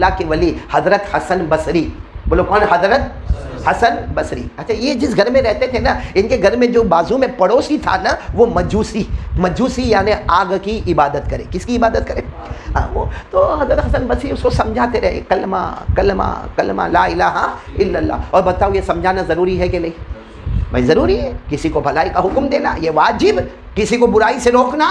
اللہ کے ولی حضرت حسن بصری. بولو کون؟ حضرت حسن بصری. اچھا یہ جس گھر میں رہتے تھے نا، ان کے گھر میں جو بازو میں پڑوسی تھا نا وہ مجوسی یعنی آگ کی عبادت کرے. کس کی عبادت کرے؟ وہ تو حضرت حسن بصری اس کو سمجھاتے رہے کلمہ کلمہ کلمہ لا الہ الا اللہ. اور بتاؤ یہ سمجھانا ضروری ہے کہ نہیں؟ بھائی ضروری ہے. کسی کو بھلائی کا حکم دینا یہ واجب، کسی کو برائی سے روکنا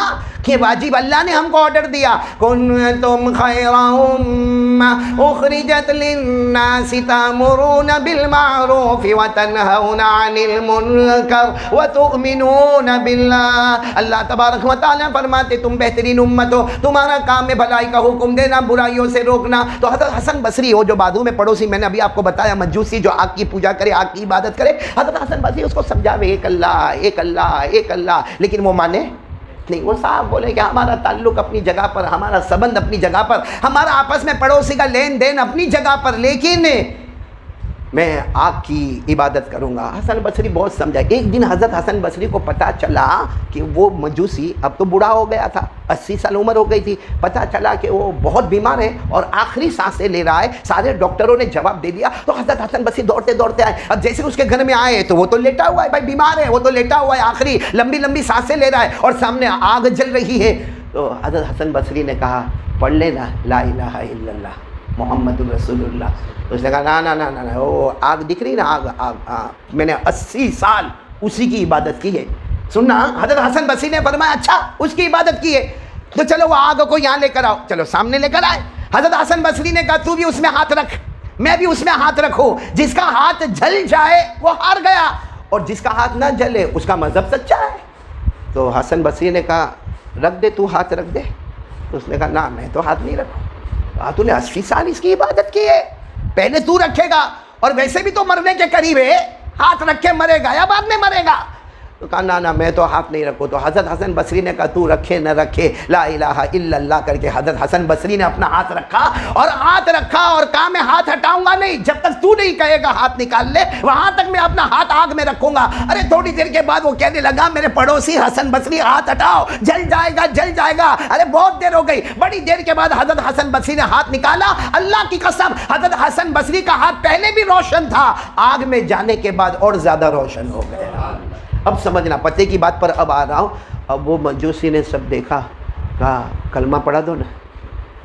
یہ واجب. اللہ نے ہم کو آرڈر دیا کنتم خیر امہ اخرجت للناس تأمرون بالمعروف وتنہون عن المنکر وتؤمنون باللہ. اللہ تبارک و تعالیٰ فرماتے تم بہترین امت ہو، تمہارا کام ہے بھلائی کا حکم دینا، برائیوں سے روکنا. تو حضرت حسن بصری ہو جو بازو میں پڑوسی، میں نے ابھی آپ کو بتایا مجوسی جو آگ کی پوجا کرے، آگ کی عبادت کرے، حضرت حسن بصری اس کو سمجھاوے ایک اللہ ایک اللہ ایک اللہ. لیکن وہ مانے نہیں. وہ صاحب بولے کہ ہمارا تعلق اپنی جگہ پر، ہمارا سبند اپنی جگہ پر، ہمارا آپس میں پڑوسی کا لین دین اپنی جگہ پر، لیکن میں آگ کی عبادت کروں گا. حسن بصری بہت سمجھا. ایک دن حضرت حسن بصری کو پتہ چلا کہ وہ مجوسی اب تو بوڑھا ہو گیا تھا، 80 سال عمر ہو گئی تھی. پتہ چلا کہ وہ بہت بیمار ہے اور آخری سانسیں لے رہا ہے. سارے ڈاکٹروں نے جواب دے دیا. تو حضرت حسن بصری دوڑتے دوڑتے آئے. اب جیسے اس کے گھر میں آئے تو وہ تو لیٹا ہوا ہے، بھائی بیمار ہے، وہ تو لیٹا ہوا ہے، آخری لمبی لمبی سانسیں لے رہا ہے اور سامنے آگ جل رہی ہے. تو حضرت حسن بصری نے کہا پڑھ لینا لا الہ الا اللہ محمد الرسول اللہ. اس نے کہا نا نا نا نا وہ آگ دکھ رہی نا، آگ آگ آگ میں نے 80 سال اسی کی عبادت کی ہے. سننا حضرت حسن بصری نے فرمایا اچھا اس کی عبادت کی ہے تو چلو وہ آگ کو یہاں لے کر آؤ. چلو سامنے لے کر آئے. حضرت حسن بصری نے کہا تو بھی اس میں ہاتھ رکھ، میں بھی اس میں ہاتھ رکھوں. جس کا ہاتھ جل جائے وہ ہار گیا اور جس کا ہاتھ نہ جلے اس کا مذہب سچا ہے. تو حسن بصری نے کہا رکھ دے تو ہاتھ رکھ دے. تو اس نے کہا نہ میں تو ہاتھ نہیں رکھوں. تو نے 80 سال اس کی عبادت کی ہے، پہلے تو رکھے گا اور ویسے بھی تو مرنے کے قریب ہے، ہاتھ رکھ کے مرے گا یا بعد میں مرے گا؟ تو کہا نا نا میں تو ہاتھ نہیں رکھوں. تو حضرت حسن بصری نے کہا تو رکھے نہ رکھے لا الہ الا اللہ کر کے حضرت حسن بصری نے اپنا ہاتھ رکھا اور کہا میں ہاتھ ہٹاؤں گا نہیں جب تک تو نہیں کہے گا ہاتھ نکال لے، وہاں تک میں اپنا ہاتھ آگ میں رکھوں گا. ارے تھوڑی دیر کے بعد وہ کہنے لگا میرے پڑوسی حسن بصری ہاتھ ہٹاؤ، جل جائے گا جل جائے گا. ارے بہت دیر ہو گئی. بڑی دیر کے بعد حضرت حسن بصری نے ہاتھ نکالا. اللہ کی قسم حضرت حسن بصری کا ہاتھ پہلے بھی روشن تھا، آگ میں جانے کے بعد اور زیادہ روشن ہو گیا. اب سمجھنا پتے کی بات پر اب آ رہا ہوں. اب وہ مجوسی نے سب دیکھا، کہا کلمہ پڑھا دو نا،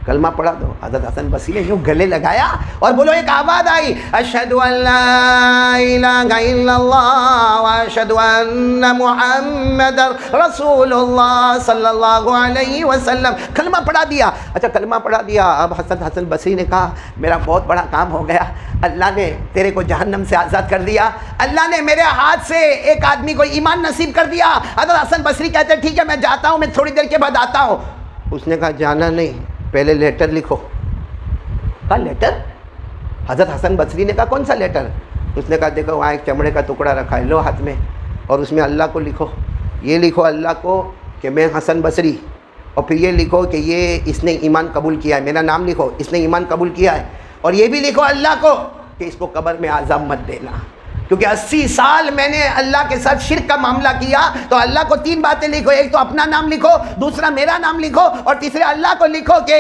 کلمہ پڑھا دو. حضرت حسن بصری نے یوں گلے لگایا اور بولو ایک آواز آئی اشہد ان لا الہ الا اللہ واشہد ان محمد رسول اللہ صلی اللہ علیہ وسلم. کلمہ پڑھا دیا. اچھا کلمہ پڑھا دیا. اب حضرت حسن بصری نے کہا میرا بہت بڑا کام ہو گیا، اللہ نے تیرے کو جہنم سے آزاد کر دیا، اللہ نے میرے ہاتھ سے ایک آدمی کو ایمان نصیب کر دیا. حضرت حسن بصری کہتے ہیں ٹھیک ہے میں جاتا ہوں، میں تھوڑی دیر کے بعد آتا ہوں. اس نے کہا جانا نہیں، پہلے لیٹر لکھو. کہا لیٹر؟ حضرت حسن بصری نے کہا کون سا لیٹر؟ اس نے کہا دیکھو وہاں ایک چمڑے کا ٹکڑا رکھا ہے، لو ہاتھ میں، اور اس میں اللہ کو لکھو. یہ لکھو اللہ کو کہ میں حسن بصری، اور پھر یہ لکھو کہ یہ اس نے ایمان قبول کیا ہے، میرا نام لکھو اس نے ایمان قبول کیا ہے. اور یہ بھی لکھو اللہ کو کہ اس کو قبر میں عذاب مت دینا، کیونکہ 80 سال میں نے اللہ کے ساتھ شرک کا معاملہ کیا. تو اللہ کو 3 باتیں لکھو، ایک تو اپنا نام لکھو، دوسرا میرا نام لکھو، اور تیسرے اللہ کو لکھو کہ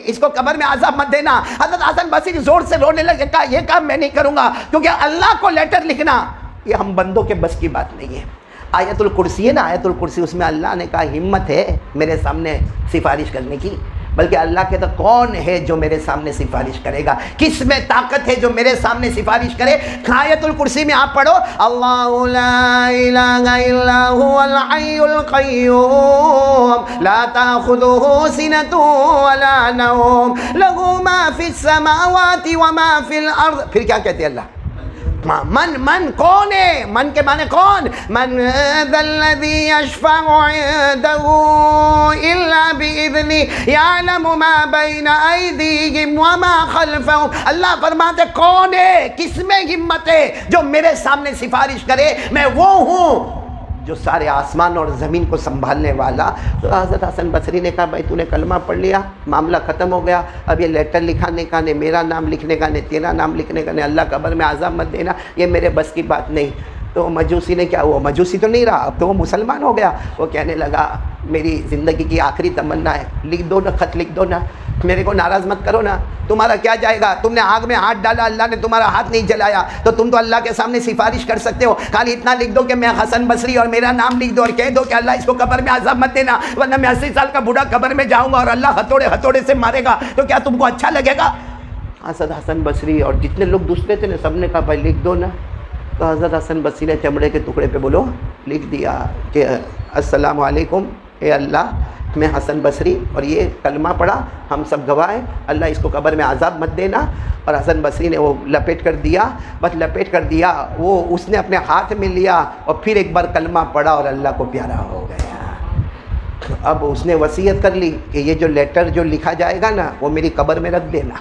اس کو قبر میں عذاب مت دینا. حضرت حسن بصری زور سے رونے لگے، کہا یہ کام میں نہیں کروں گا، کیونکہ اللہ کو لیٹر لکھنا یہ ہم بندوں کے بس کی بات نہیں ہے. آیت الکرسی ہے نا، آیت الکرسی، اس میں اللہ نے کہا ہمت ہے میرے سامنے سفارش کرنے کی، بلکہ اللہ کہتا کون ہے جو میرے سامنے سفارش کرے گا، کس میں طاقت ہے جو میرے سامنے سفارش کرے. آیت الکرسی میں آپ پڑھو اللہ لا الہ الا هو الحی القیوم لا تأخذه سنۃ ولا نوم له ما فی السماوات وما فی الارض. پھر کیا کہتے ہیں اللہ؟ من کون ہے؟ من کے معنی کون؟ من ذا الذی یشفع عنده الا باذنہ یعلم ما بین ایدیہم وما خلفہم. اللہ فرماتے کون ہے، کس میں ہمت ہے جو میرے سامنے سفارش کرے؟ میں وہ ہوں جو سارے آسمان اور زمین کو سنبھالنے والا. تو حضرت حسن بصری نے کہا بھائی تو نے کلمہ پڑھ لیا، معاملہ ختم ہو گیا، اب یہ لیٹر لکھانے کا، نہیں میرا نام لکھنے کا، نہیں تیرا نام لکھنے کا، نہیں اللہ قبر میں عذاب مت دینا، یہ میرے بس کی بات نہیں. تو مجوسی نے کیا ہوا, مجوسی تو نہیں رہا, اب تو وہ مسلمان ہو گیا. وہ کہنے لگا میری زندگی کی آخری تمنا ہے, لکھ دو نا, خط لکھ دو نا, میرے کو ناراض مت کرو نا, تمہارا کیا جائے گا, تم نے آگ میں ہاتھ ڈالا, اللہ نے تمہارا ہاتھ نہیں جلایا, تو تم تو اللہ کے سامنے سفارش کر سکتے ہو, خالی اتنا لکھ دو کہ میں حسن بصری اور میرا نام لکھ دو اور کہہ دو کہ اللہ اس کو قبر میں عذاب مت دینا, ورنہ میں 80 سال کا بوڑھا قبر میں جاؤں گا اور اللہ ہتھوڑے سے مارے گا, تو کیا تم کو اچھا لگے گا؟ حضرت حسن بصری اور جتنے لوگ دوسرے تھے نا, سب نے کہا بھائی لکھ دو نا. تو حضرت حسن بصری نے چمڑے کے ٹکڑے پہ بولو لکھ دیا کہ السلام علیکم, اے اللہ میں حسن بصری, اور یہ کلمہ پڑھا, ہم سب گواہ ہیں, اللہ اس کو قبر میں عذاب مت دینا. اور حسن بصری نے وہ لپیٹ کر دیا, بس لپیٹ کر دیا, وہ اس نے اپنے ہاتھ میں لیا اور پھر ایک بار کلمہ پڑھا اور اللہ کو پیارا ہو گیا. اب اس نے وصیت کر لی کہ یہ جو لیٹر جو لکھا جائے گا نا وہ میری قبر میں رکھ دینا.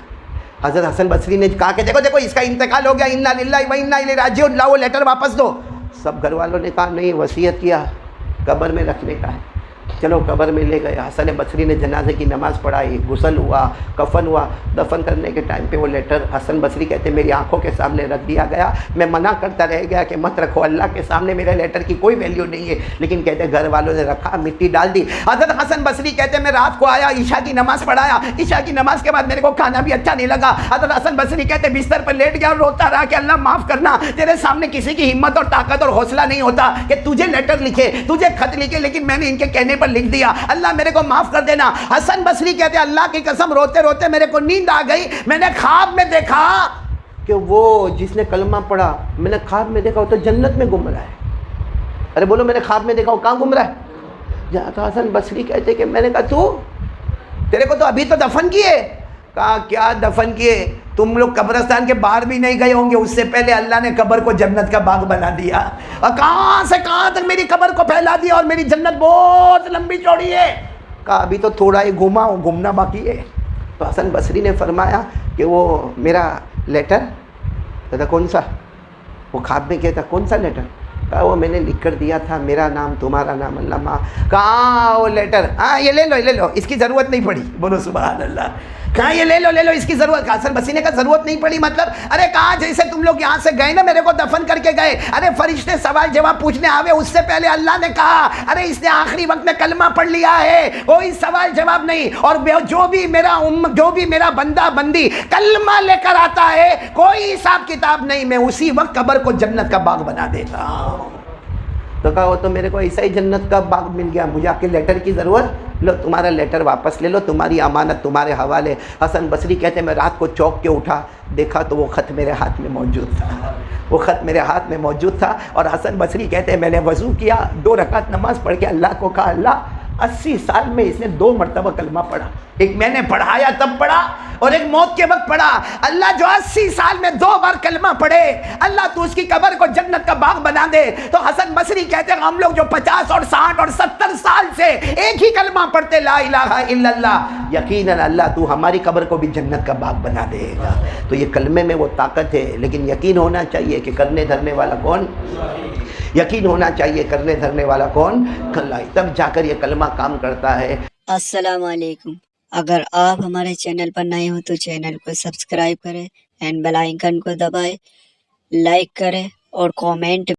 حضرت حسن بصری نے کہا کہ دیکھو اس کا انتقال ہو گیا, انا للہ و انا الیہ راجعون, لاؤ وہ لیٹر واپس دو. سب گھر والوں نے کہا نہیں, وصیت کیا قبر میں رکھنے کا ہے. چلو قبر میں لے گئے. حسن بصری نے جنازے کی نماز پڑھائی, غسل ہوا, کفن ہوا. دفن کرنے کے ٹائم پہ وہ لیٹر حسن بصری کہتے میری آنکھوں کے سامنے رکھ دیا گیا. میں منع کرتا رہ گیا کہ مت رکھو, اللہ کے سامنے میرے لیٹر کی کوئی ویلیو نہیں ہے, لیکن کہتے گھر والوں نے رکھا, مٹی ڈال دی. حضرت حسن بصری کہتے میں رات کو آیا, عشاء کی نماز پڑھایا, عشاء کی نماز کے بعد میرے کو کھانا بھی اچھا نہیں لگا. حضرت حسن بصری کہتے بستر پر لیٹ گیا اور روتا رہا کہ اللہ معاف کرنا, تیرے سامنے کسی کی ہمت اور طاقت اور حوصلہ نہیں ہوتا کہ تجھے لیٹر لکھے, تجھے خط لکھے, لیکن میں نے ان کے کہنے پر لکھ دیا, اللہ میرے کو معاف کر دینا. حسن بصری کہتے اللہ کی قسم روتے روتے میرے کو نیند آ گئی. میں نے خواب میں دیکھا کہ وہ جس نے کلمہ پڑھا, میں نے خواب میں دیکھا وہ تو جنت میں گھوم رہا ہے. ارے بولو میں نے خواب میں دیکھا وہ کہاں گھوم رہا ہے؟ تو حسن بصری کہتے کہ میں نے کہا تیرے کو تو ابھی تو دفن کیے. کہا کیا دفن کیے, تم لوگ قبرستان کے باہر بھی نہیں گئے ہوں گے, اس سے پہلے اللہ نے قبر کو جنت کا باغ بنا دیا, اور کہاں سے کہاں تک میری قبر کو پھیلا دیا, اور میری جنت بہت لمبی چوڑی ہے. کہا ابھی تو تھوڑا ہی گھوما ہوں, گھومنا باقی ہے. تو حسن بصری نے فرمایا کہ وہ میرا لیٹر, کہتا کون سا؟ وہ خواب میں کہتا کون سا لیٹر؟ کہا وہ میں نے لکھ کر دیا تھا, میرا نام تمہارا نام علامہ. کہاں وہ لیٹر؟ ہاں یہ لے لو, اس کی ضرورت نہیں پڑی. بولو سبحان اللہ. کہاں یہ لے لو اس کی ضرورت. حسن بصری نے کہا ضرورت نہیں پڑی مطلب؟ ارے کہاں جیسے تم لوگ یہاں سے گئے نا میرے کو دفن کر کے گئے, ارے فرشتے سوال جواب پوچھنے آوے, اس سے پہلے اللہ نے کہا ارے اس نے آخری وقت میں کلمہ پڑھ لیا ہے, کوئی سوال جواب نہیں. اور جو بھی میرا بندہ بندی کلمہ لے کر آتا ہے کوئی حساب کتاب نہیں, میں اسی وقت قبر کو جنت کا باغ بنا دیتا ہوں. تو کہا وہ تو میرے کو ایسا ہی جنت کا باغ مل گیا, مجھے آپ کے لیٹر کی ضرورت, لو تمہارا لیٹر واپس لے لو, تمہاری امانت تمہارے حوالے. حسن بصری کہتے میں رات کو چوک کے اٹھا, دیکھا تو وہ خط میرے ہاتھ میں موجود تھا, وہ خط میرے ہاتھ میں موجود تھا. اور حسن بصری کہتے میں نے وضو کیا, 2 رکعت نماز پڑھ کے اللہ کو کہا اللہ 80 سال میں اس نے 2 مرتبہ کلمہ پڑھا, ایک میں نے پڑھایا تب پڑھا اور ایک موت کے وقت پڑھا. اللہ جو 80 سال میں 2 بار کلمہ پڑھے, اللہ تو اس کی قبر کو جنت کا باغ بنا دے. تو حسن بصری کہتے ہیں ہم لوگ جو 50 اور 60 اور 70 سال سے ایک ہی کلمہ پڑھتے لا الہ الا اللہ, یقیناً اللہ تو ہماری قبر کو بھی جنت کا باغ بنا دے گا. تو یہ کلمے میں وہ طاقت ہے, لیکن یقین ہونا چاہیے کہ کرنے دھرنے والا کون, یقین ہونا چاہیے کرنے دھرنے والا کون, اللہ, تب جا کر یہ کلمہ کام کرتا ہے. السلام علیکم. اگر آپ ہمارے چینل پر نئے ہو تو چینل کو سبسکرائب کریں اینڈ بیل آئیکن کو دبائیں, لائک کریں اور کامنٹ